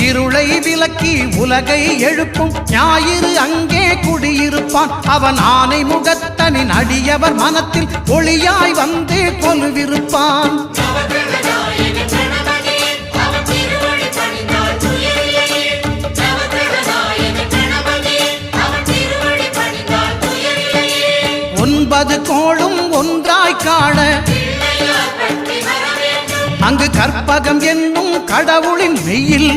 இருளை விலக்கி உலகை எழுப்பும் ஞாயிறு அங்கே குடியிருப்பான். அவன் ஆனை முகத்தனின் அடியவர் மனத்தில் ஒளியாய் வந்து கொலுவிருப்பான். ஒன்பது கோளும் ஒன்றாய் காண அங்கு கற்பகம் என்னும் கடவுளின் மெய்யில்